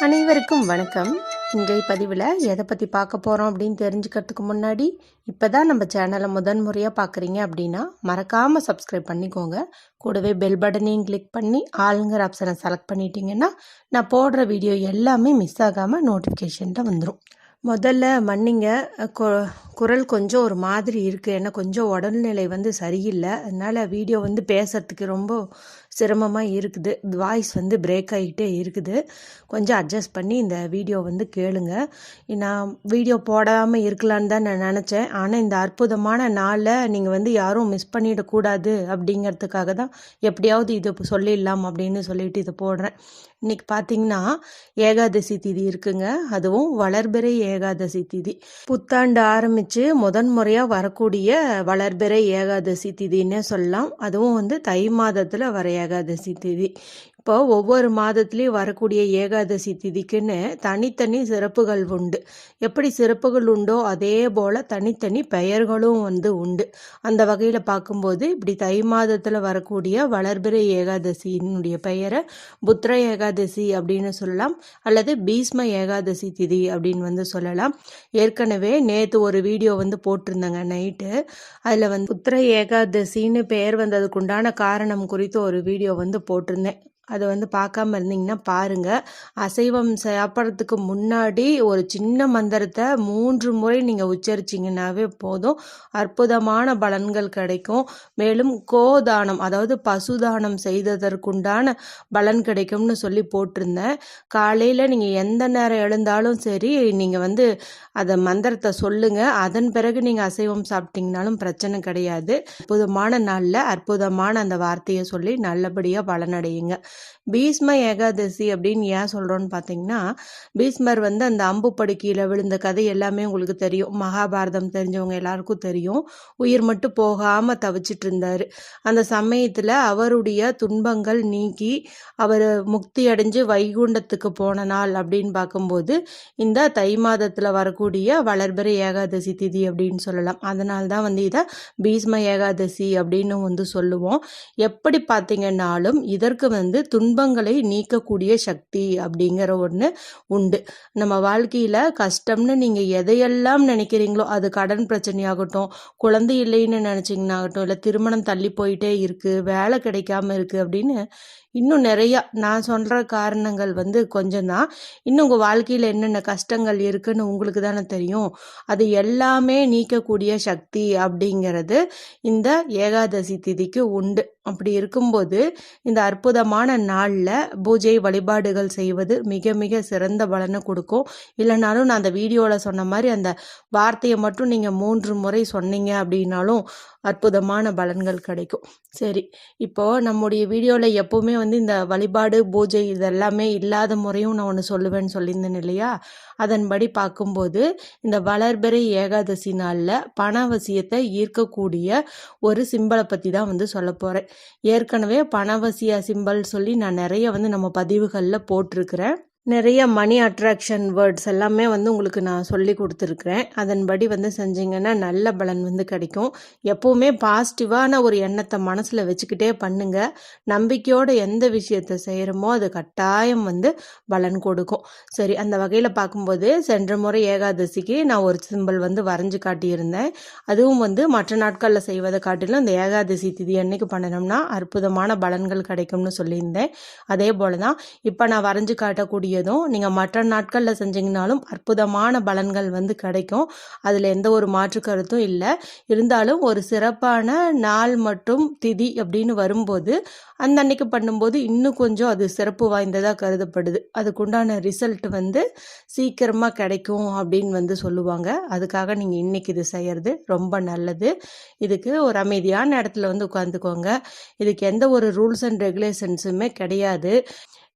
அனைவருக்கும் வணக்கம். இன்றைய பதிவில் எதை பற்றி பார்க்க போகிறோம் அப்படின்னு தெரிஞ்சுக்கிறதுக்கு முன்னாடி இப்போ தான் நம்ம சேனலை முதன்முறையாக பார்க்குறீங்க அப்படின்னா மறக்காமல் சப்ஸ்கிரைப் பண்ணிக்கோங்க. கூடவே பெல் பட்டனையும் கிளிக் பண்ணி ஆளுங்கிற ஆப்ஷனை செலக்ட் பண்ணிட்டீங்கன்னா நான் போடுற வீடியோ எல்லாமே மிஸ் ஆகாமல் நோட்டிஃபிகேஷனில் வந்துடும். முதல்ல மன்னிங்க, குரல் கொஞ்சம் ஒரு மாதிரி இருக்குது. ஏன்னா கொஞ்சம் உடல்நிலை சரியில்லை. அதனால் வீடியோ பேசுகிறதுக்கு ரொம்ப சிரமமாக இருக்குது. வாய்ஸ் பிரேக் ஆகிட்டே இருக்குது. கொஞ்சம் அட்ஜஸ்ட் பண்ணி இந்த வீடியோ கேளுங்க. நான் வீடியோ போடாமல் இருக்கலான்னு தான் நான் நினச்சேன். ஆனால் இந்த அற்புதமான நாளில் நீங்கள் யாரும் மிஸ் பண்ணிடக்கூடாது அப்படிங்கிறதுக்காக தான் எப்படியாவது இது சொல்லிடலாம் அப்படின்னு சொல்லிட்டு இதை போடுறேன். இன்றைக்கி பார்த்திங்கன்னா ஏகாதசி திதி இருக்குங்க. அதுவும் வளர்பிறை ஏகாதசி திதி. புத்தாண்டு ஆரம்பித்து முதன்முறையாக வரக்கூடிய வளர்பிறை ஏகாதசி திதின்னே சொல்லலாம். அதுவும் தை மாதத்தில் வர ஏகாதசி திதி. இப்போ ஒவ்வொரு மாதத்துலேயும் வரக்கூடிய ஏகாதசி திதிக்குன்னு தனித்தனி சிறப்புகள் உண்டு. எப்படி சிறப்புகள் உண்டோ அதே போல் தனித்தனி பெயர்களும் உண்டு. அந்த வகையில் பார்க்கும்போது இப்படி தை மாதத்தில் வரக்கூடிய வளர்பிறை ஏகாதசியினுடைய பெயரை புத்திர ஏகாதசி அப்படின்னு சொல்லலாம், அல்லது பீஷ்ம ஏகாதசி திதி அப்படின்னு சொல்லலாம். ஏற்கனவே நேற்று ஒரு வீடியோ போட்டிருந்தாங்க நைட்டு. அதில் புத்திர ஏகாதசின்னு பெயர் வந்ததுக்குண்டான காரணம் குறித்து ஒரு வீடியோ போட்டிருந்தேன். அதை பார்க்காம இருந்தீங்கன்னா பாருங்கள். அசைவம் சாப்பிட்றதுக்கு முன்னாடி ஒரு சின்ன மந்திரத்தை 3 முறை நீங்கள் உச்சரிச்சிங்கன்னாவே போதும், அற்புதமான பலன்கள் கிடைக்கும். மேலும் கோதானம், அதாவது பசுதானம் செய்ததற்குண்டான பலன் கிடைக்கும்னு சொல்லி போட்டிருந்தேன். காலையில் நீங்கள் எந்த நேரம் எழுந்தாலும் சரி, நீங்கள் அதை மந்திரத்தை சொல்லுங்கள். அதன் பிறகு நீங்கள் அசைவம் சாப்பிட்டீங்கனாலும் பிரச்சனை கிடையாது. அற்புதமான நாளில் அற்புதமான அந்த வார்த்தையை சொல்லி நல்லபடியாக பலனடையுங்க. பீஷ்ம ஏகாதசி அப்படின்னு ஏன் சொல்கிறோன்னு பார்த்தீங்கன்னா, பீஷ்மர் அந்த அம்பு படுக்கையில் விழுந்த கதை எல்லாமே உங்களுக்கு தெரியும். மகாபாரதம் தெரிஞ்சவங்க எல்லாருக்கும் தெரியும். உயிர் மட்டும் போகாமல் தவிச்சிட்டு இருந்தார். அந்த சமயத்தில் அவருடைய துன்பங்கள் நீக்கி அவர் முக்தி அடைஞ்சு வைகுண்டத்துக்கு போன நாள் அப்படின்னு பார்க்கும்போது இந்த தை மாதத்தில் வரக்கூடிய வளர்பிறை ஏகாதசி திதி அப்படின்னு சொல்லலாம். அதனால தான் இதை பீஷ்ம ஏகாதசி அப்படின்னு சொல்லுவோம். எப்படி பார்த்தீங்கன்னாலும் இதற்கு துன்பங்களை நீக்கக்கூடிய சக்தி அப்படிங்கிற ஒன்று உண்டு. நம்ம வாழ்க்கையில் கஷ்டம்னு நீங்கள் எதையெல்லாம் நினைக்கிறீங்களோ, அது கடன் பிரச்சனையாகட்டும், குழந்தை இல்லைன்னு நினச்சிங்கனாகட்டும், இல்லை திருமணம் தள்ளி போயிட்டே இருக்குது, வேலை கிடைக்காம இருக்குது அப்படின்னு இன்னும் நிறையா நான் சொல்கிற காரணங்கள் கொஞ்சம் தான். இன்னும் உங்கள் வாழ்க்கையில் என்னென்ன கஷ்டங்கள் இருக்குன்னு உங்களுக்கு தானே தெரியும். அது எல்லாமே நீக்கக்கூடிய சக்தி அப்படிங்கிறது இந்த ஏகாதசி திதிக்கு உண்டு. அப்படி இருக்கும்போது இந்த அற்புதமான நாளில் பூஜை வழிபாடுகள் செய்வது மிக மிக சிறந்த பலனை கொடுக்கும். இல்லைனாலும் நான் அந்த வீடியோவில் சொன்ன மாதிரி அந்த வார்த்தையை மட்டும் நீங்கள் 3 முறை சொன்னீங்க அப்படின்னாலும் அற்புதமான பலன்கள் கிடைக்கும். சரி, இப்போது நம்முடைய வீடியோவில் எப்போவுமே இந்த வழிபாடு பூஜை இதெல்லாமே இல்லாத முறையும் நான் ஒன்று சொல்லுவேன்னு சொல்லியிருந்தேன் இல்லையா? அதன்படி பார்க்கும்போது இந்த வளர்பிறை ஏகாதசி நாளில் பணவசியத்தை ஈர்க்கக்கூடிய ஒரு சிம்பலை பற்றி தான் சொல்ல போகிறேன். ஏற்கனவே பணவசிய சிம்பல் சொல்லி நான் நிறைய நம்ம பதிவுகளில் போட்டிருக்கிறேன். நிறைய மணி அட்ராக்ஷன் வேர்ட்ஸ் எல்லாமே உங்களுக்கு நான் சொல்லி கொடுத்துருக்குறேன். அதன்படி செஞ்சிங்கன்னா நல்ல பலன் கிடைக்கும். எப்போவுமே பாசிட்டிவான ஒரு எண்ணத்தை மனசில் வச்சுக்கிட்டே பண்ணுங்கள். நம்பிக்கையோடு எந்த விஷயத்தை செய்கிறோமோ அது கட்டாயம் பலன் கொடுக்கும். சரி, அந்த வகையில் பார்க்கும்போது சென்ற முறை ஏகாதசிக்கு நான் ஒரு சிம்பிள் வரைஞ்சி காட்டியிருந்தேன். அதுவும் மற்ற நாட்களில் செய்வதை காட்டிலும் இந்த ஏகாதசி திதி அன்னைக்கு பண்ணணும்னா அற்புதமான பலன்கள் கிடைக்கும்னு சொல்லியிருந்தேன். அதே போல் தான் இப்போ நான் வரைஞ்சி காட்டக்கூடிய நீங்கள் மற்ற நாட்களில் செஞ்சீங்கனாலும் அற்புதமான பலன்கள் கிடைக்கும். அதில் எந்த ஒரு மாற்று கருத்தும் இல்லை. இருந்தாலும் ஒரு சிறப்பான நாள் மற்றும் திதி அப்படின்னு வரும்போது அந்த அன்னைக்கு பண்ணும்போது இன்னும் கொஞ்சம் அது சிறப்பு வாய்ந்ததாக கருதப்படுது. அதுக்குண்டான ரிசல்ட் சீக்கிரமாக கிடைக்கும் அப்படின்னு சொல்லுவாங்க. அதுக்காக நீங்கள் இன்னைக்கு இது செய்கிறது ரொம்ப நல்லது. இதுக்கு ஒரு அமைதியான இடத்துல உட்காந்துக்கோங்க. இதுக்கு எந்த ஒரு ரூல்ஸ் அண்ட் ரெகுலேஷன்ஸுமே கிடையாது.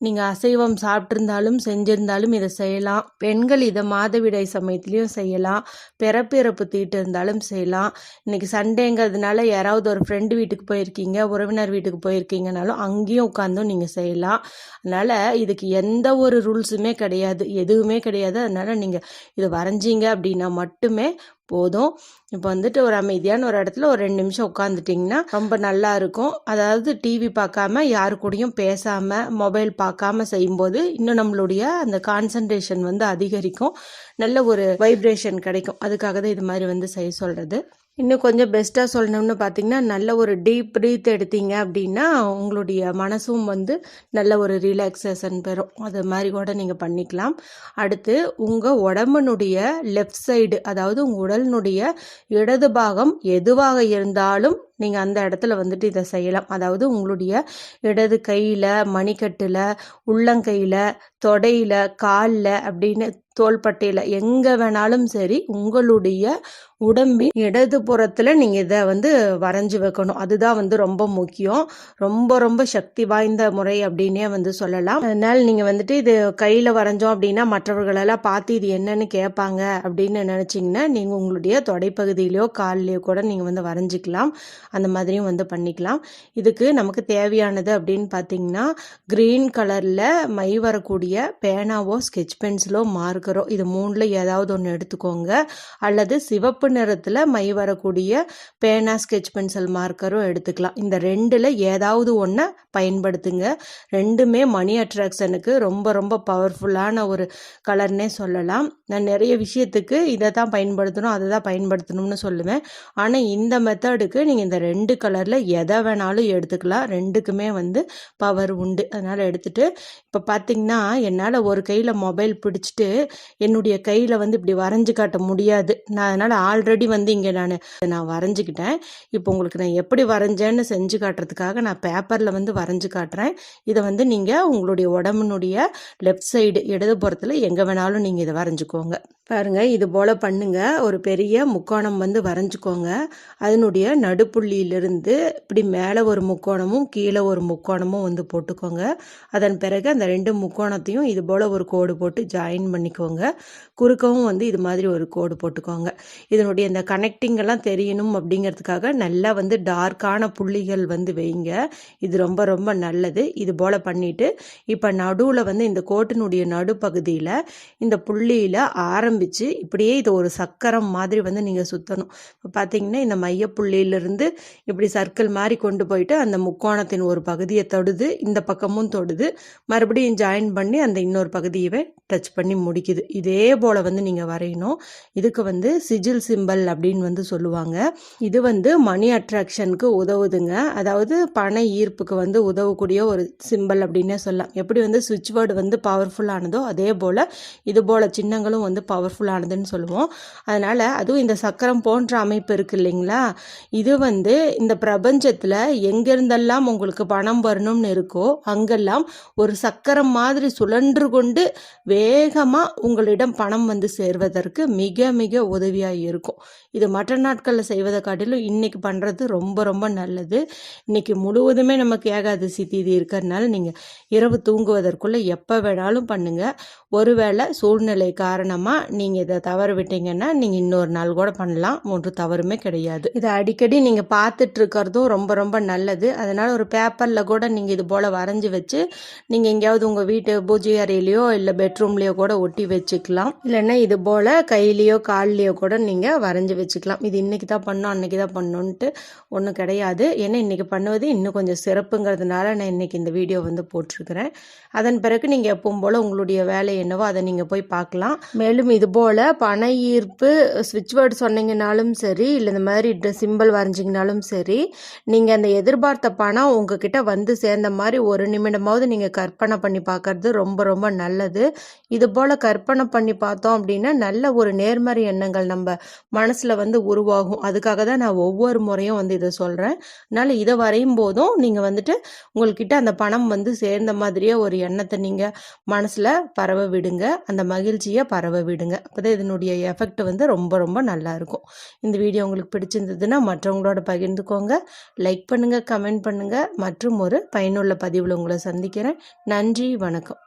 நீங்கள் அசைவம் சாப்பிட்ருந்தாலும் செஞ்சிருந்தாலும் இதை செய்யலாம். பெண்கள் இதை மாதவிடாய் சமயத்துலேயும் செய்யலாம். பிறப்பிறப்பு தீட்டு இருந்தாலும் செய்யலாம். இன்றைக்கி சண்டேங்கிறதுனால யாராவது ஒரு ஃப்ரெண்டு வீட்டுக்கு போயிருக்கீங்க, உறவினர் வீட்டுக்கு போயிருக்கீங்கனாலும் அங்கேயும் உட்காந்தும் நீங்கள் செய்யலாம். அதனால் இதுக்கு எந்த ஒரு ரூல்ஸுமே கிடையாது, எதுவுமே கிடையாது. அதனால் நீங்கள் இதை வரைஞ்சிங்க அப்படின்னா மட்டுமே போதும். இப்போ வந்துட்டு ஒரு அமைதியான ஒரு இடத்துல ஒரு 2 நிமிஷம் உட்காந்துட்டிங்கன்னா ரொம்ப நல்லா இருக்கும். அதாவது டிவி பார்க்காம யாரு கூடயும் பேசாமல் மொபைல் பார்க்காம செய்யும்போது இன்னும் நம்மளுடைய அந்த கான்சன்ட்ரேஷன் வந்து அதிகரிக்கும், நல்ல ஒரு வைப்ரேஷன் கிடைக்கும். அதுக்காக தான் இது மாதிரி வந்து செய்ய சொல்கிறது. இன்னும் கொஞ்சம் பெஸ்ட்டாக சொல்லணும்னு பார்த்தீங்கன்னா, நல்ல ஒரு டீப் ப்ரீத் எடுத்தீங்க அப்படின்னா உங்களுடைய மனசும் வந்து நல்ல ஒரு ரிலாக்ஸேஷன் பெறும். அது மாதிரி கூட நீங்கள் பண்ணிக்கலாம். அடுத்து உங்கள் உடம்பினுடைய லெஃப்ட் சைடு, அதாவது உங்கள் உடலினுடைய இடது பாகம் எதுவாக இருந்தாலும் நீங்கள் அந்த இடத்துல வந்துட்டு இதை செய்யலாம். அதாவது உங்களுடைய இடது கையில், மணிக்கட்டில், உள்ளங்கையில், தொடையில், காலில் அப்படின்னு தோள்பட்டையில் எங்கே வேணாலும் சரி உங்களுடைய உடம்பின் இடது புறத்தில் நீங்கள் இதை வந்து வரைஞ்சி வைக்கணும். அதுதான் வந்து ரொம்ப முக்கியம். ரொம்ப ரொம்ப சக்தி வாய்ந்த முறை அப்படின்னே வந்து சொல்லலாம். அதனால் நீங்கள் வந்துட்டு இது கையில் வரைஞ்சோம் அப்படின்னா மற்றவர்களெல்லாம் பார்த்து இது என்னன்னு கேட்பாங்க அப்படின்னு நினச்சிங்கன்னா நீங்கள் உங்களுடைய தொடைப்பகுதியிலையோ கால்லையோ கூட நீங்கள் வந்து வரைஞ்சிக்கலாம். அந்த மாதிரியும் வந்து பண்ணிக்கலாம். இதுக்கு நமக்கு தேவையானது அப்படின்னு பார்த்தீங்கன்னா க்ரீன் கலரில் மை வரக்கூடிய பேனாவோ ஸ்கெட்ச் பென்சிலோ மார்க்கரோ இது 3ல் ஏதாவது ஒன்று எடுத்துக்கோங்க. அல்லது சிவப்பு நிறத்தில் மை வரக்கூடிய பேனா ஸ்கெட்ச் பென்சில் மார்க்கரும் எடுத்துக்கலாம். இந்த 2ல் ஏதாவது ஒன்றை பயன்படுத்துங்க. ரெண்டுமே மணி அட்ராக்ஷனுக்கு ரொம்ப ரொம்ப பவர்ஃபுல்லான ஒரு கலர்னே சொல்லலாம். நான் நிறைய விஷயத்துக்கு இதை தான் பயன்படுத்தணும் அதை தான் பயன்படுத்தணும்னு சொல்லுவேன். ஆனால் இந்த மெத்தடுக்கு நீங்கள் இந்த 2 கலரில் எதை வேணாலும் எடுத்துக்கலாம். 2க்குமே வந்து பவர் உண்டு. அதனால் எடுத்துகிட்டு இப்போ பார்த்தீங்கன்னா என்னால் ஒரு கையில் மொபைல் பிடிச்சிட்டு என்னுடைய கையில் வந்து இப்படி வரைஞ்சி காட்ட முடியாது. நான் அதனால் ஆல்ரெடி வந்து இங்கே நான் வரைஞ்சிக்கிட்டேன். இப்போ உங்களுக்கு நான் எப்படி வரைஞ்சேன்னு செஞ்சு காட்டுறதுக்காக நான் பேப்பரில் வந்து வரைஞ்சி காட்டுறேன். இதை வந்து நீங்கள் உங்களுடைய உடம்பினுடைய லெஃப்ட் சைடு இடதுபுறத்தில் எங்கே வேணாலும் நீங்கள் இதை வரைஞ்சிக்கோங்க. பாருங்கள், இது போல் பண்ணுங்க. ஒரு பெரிய முக்கோணம் வந்து வரைஞ்சிக்கோங்க. அதனுடைய நடுப்புள்ளியிலிருந்து இப்படி மேலே ஒரு முக்கோணமும் கீழே ஒரு முக்கோணமும் வந்து போட்டுக்கோங்க. அதன் பிறகு அந்த 2 முக்கோணத்தையும் இது போல் ஒரு கோடு போட்டு ஜாயின் பண்ணிக்கோங்க. குறுக்கவும் வந்து இது மாதிரி ஒரு கோடு போட்டுக்கோங்க. இதனுடைய இந்த கனெக்டிங் எல்லாம் தெரியணும் அப்படிங்கிறதுக்காக நல்லா வந்து டார்க்கான புள்ளிகள் வந்து வைங்க. இது ரொம்ப ரொம்ப நல்லது. இது போல் பண்ணிவிட்டு இப்போ நடுவில் வந்து இந்த கோட்டினுடைய நடுப்பகுதியில் இந்த புள்ளியில் ஆரம்பித்து இப்படியே இது ஒரு சக்கரம் மாதிரி வந்து நீங்கள் சுற்றணும். இப்போ பார்த்தீங்கன்னா இந்த மையப்புள்ளியிலிருந்து இப்படி சர்க்கிள் மாதிரி கொண்டு போயிட்டு அந்த முக்கோணத்தின் ஒரு பகுதியை தொடுது, இந்த பக்கமும் தொடுது, மறுபடியும் ஜாயின் பண்ணி அந்த இன்னொரு பகுதியவே டச் பண்ணி முடிக்குது. இதே போல் வந்து நீங்கள் வரையணும். இதுக்கு வந்து சிஜில் சிம்பல் அப்படின்னு வந்து சொல்லுவாங்க. இது வந்து மணி அட்ராக்ஷனுக்கு உதவுதுங்க. அதாவது பண ஈர்ப்புக்கு வந்து உதவக்கூடிய ஒரு சிம்பல் அப்படின்னே சொல்லலாம். எப்படி வந்து சுவிட்ச் வேர்டு வந்து பவர்ஃபுல்லானதோ அதே போல் இது போல் சின்னங்களும் வந்து பவர்ஃபுல்லானதுன்னு சொல்லுவோம். அதனால் அதுவும் இந்த சக்கரம் போன்ற அமைப்பு இருக்குது இல்லைங்களா, இது வந்து இந்த பிரபஞ்சத்தில் எங்கேருந்தெல்லாம் உங்களுக்கு பணம் வரணும்னு இருக்கோ அங்கெல்லாம் ஒரு சக்கரம் மாதிரி சுழன்று கொண்டு வேகமாக உங்களிடம் பணம் வந்து சேர்வதற்கு மிக மிக உதவியாக இருக்கும். இது மற்ற நாட்களில் செய்வதை காட்டிலும் இன்றைக்கி பண்ணுறது ரொம்ப ரொம்ப நல்லது. இன்றைக்கி முழுவதுமே நமக்கு ஏகாதசி தீதி இருக்கிறதுனால நீங்கள் இரவு தூங்குவதற்குள்ளே எப்போ வேணாலும் பண்ணுங்கள். ஒருவேளை சூழ்நிலை காரணமாக நீங்கள் இதை தவற விட்டீங்கன்னா நீங்கள் இன்னொரு நாள் கூட பண்ணலாம். ஒன்று தவறுமே கிடையாது. இதை அடிக்கடி நீங்கள் பார்த்துட்டு இருக்கிறதும் ரொம்ப ரொம்ப நல்லது. அதனால் ஒரு பேப்பரில் கூட நீங்கள் இது போல் வரைஞ்சி வச்சு நீங்கள் எங்கேயாவது உங்கள் வீட்டு பூஜை அறையிலையோ இல்லை பெட்ரூம்லேயோ கூட ஒட்டி வச்சுக்கலாம். இல்லைன்னா இது போல் கையிலையோ கால்லையோ கூட நீங்கள் வரைஞ்சி வச்சுக்கலாம். இது இன்றைக்கி தான் பண்ணோம் அன்றைக்கி தான் பண்ணணுன்ட்டு ஒன்றும் கிடையாது. ஏன்னா இன்றைக்கி பண்ணுவது இன்னும் கொஞ்சம் சிறப்புங்கிறதுனால நான் இன்றைக்கி இந்த வீடியோ வந்து போட்டிருக்கிறேன். அதன் பிறகு நீங்கள் எப்பவும் போல் உங்களுடைய வேலை என்னவோ அதை நீங்கள் போய் பார்க்கலாம். மேலும் இது போல் பண ஈர்ப்பு ஸ்விட்ச் வேர்டு சொன்னீங்கனாலும் சரி, இல்லை இந்த மாதிரி சிம்பிள் வரைஞ்சிங்கனாலும் சரி, நீங்கள் அந்த எதிர்பார்த்த பணம் உங்ககிட்ட வந்து சேர்ந்த மாதிரி ஒரு நிமிடமாவது நீங்கள் கற்பனை பண்ணி பார்க்கறது ரொம்ப ரொம்ப நல்லது. இது போல் கற்பனை பண்ணி பார்த்தோம் அப்படின்னா நல்ல ஒரு நேர்மறை எண்ணங்கள் நம்ம மனசில் வந்து உருவாகும். அதுக்காக தான் நான் ஒவ்வொரு முறையும் வந்து இதை சொல்கிறேன். அதனால் இதை வரையும் போதும் நீங்கள் வந்துட்டு உங்கள்கிட்ட அந்த பணம் வந்து சேர்ந்த மாதிரியே ஒரு எண்ணத்தை நீங்கள் மனசில் பரவ விடுங்க. அந்த மகிழ்ச்சியை பரவ விடுங்க. அப்போ தான் இதனுடைய எஃபெக்ட் வந்து ரொம்ப ரொம்ப நல்லாயிருக்கும். இந்த வீடியோ உங்களுக்கு பிடிச்சிருந்ததுன்னா மற்றவங்களோட பகிர்ந்துக்கோங்க. லைக் பண்ணுங்கள், கமெண்ட் பண்ணுங்கள். மற்றும் ஒரு பயனுள்ள பதிவில் உங்களை சந்திக்கிறேன். நன்றி, வணக்கம்.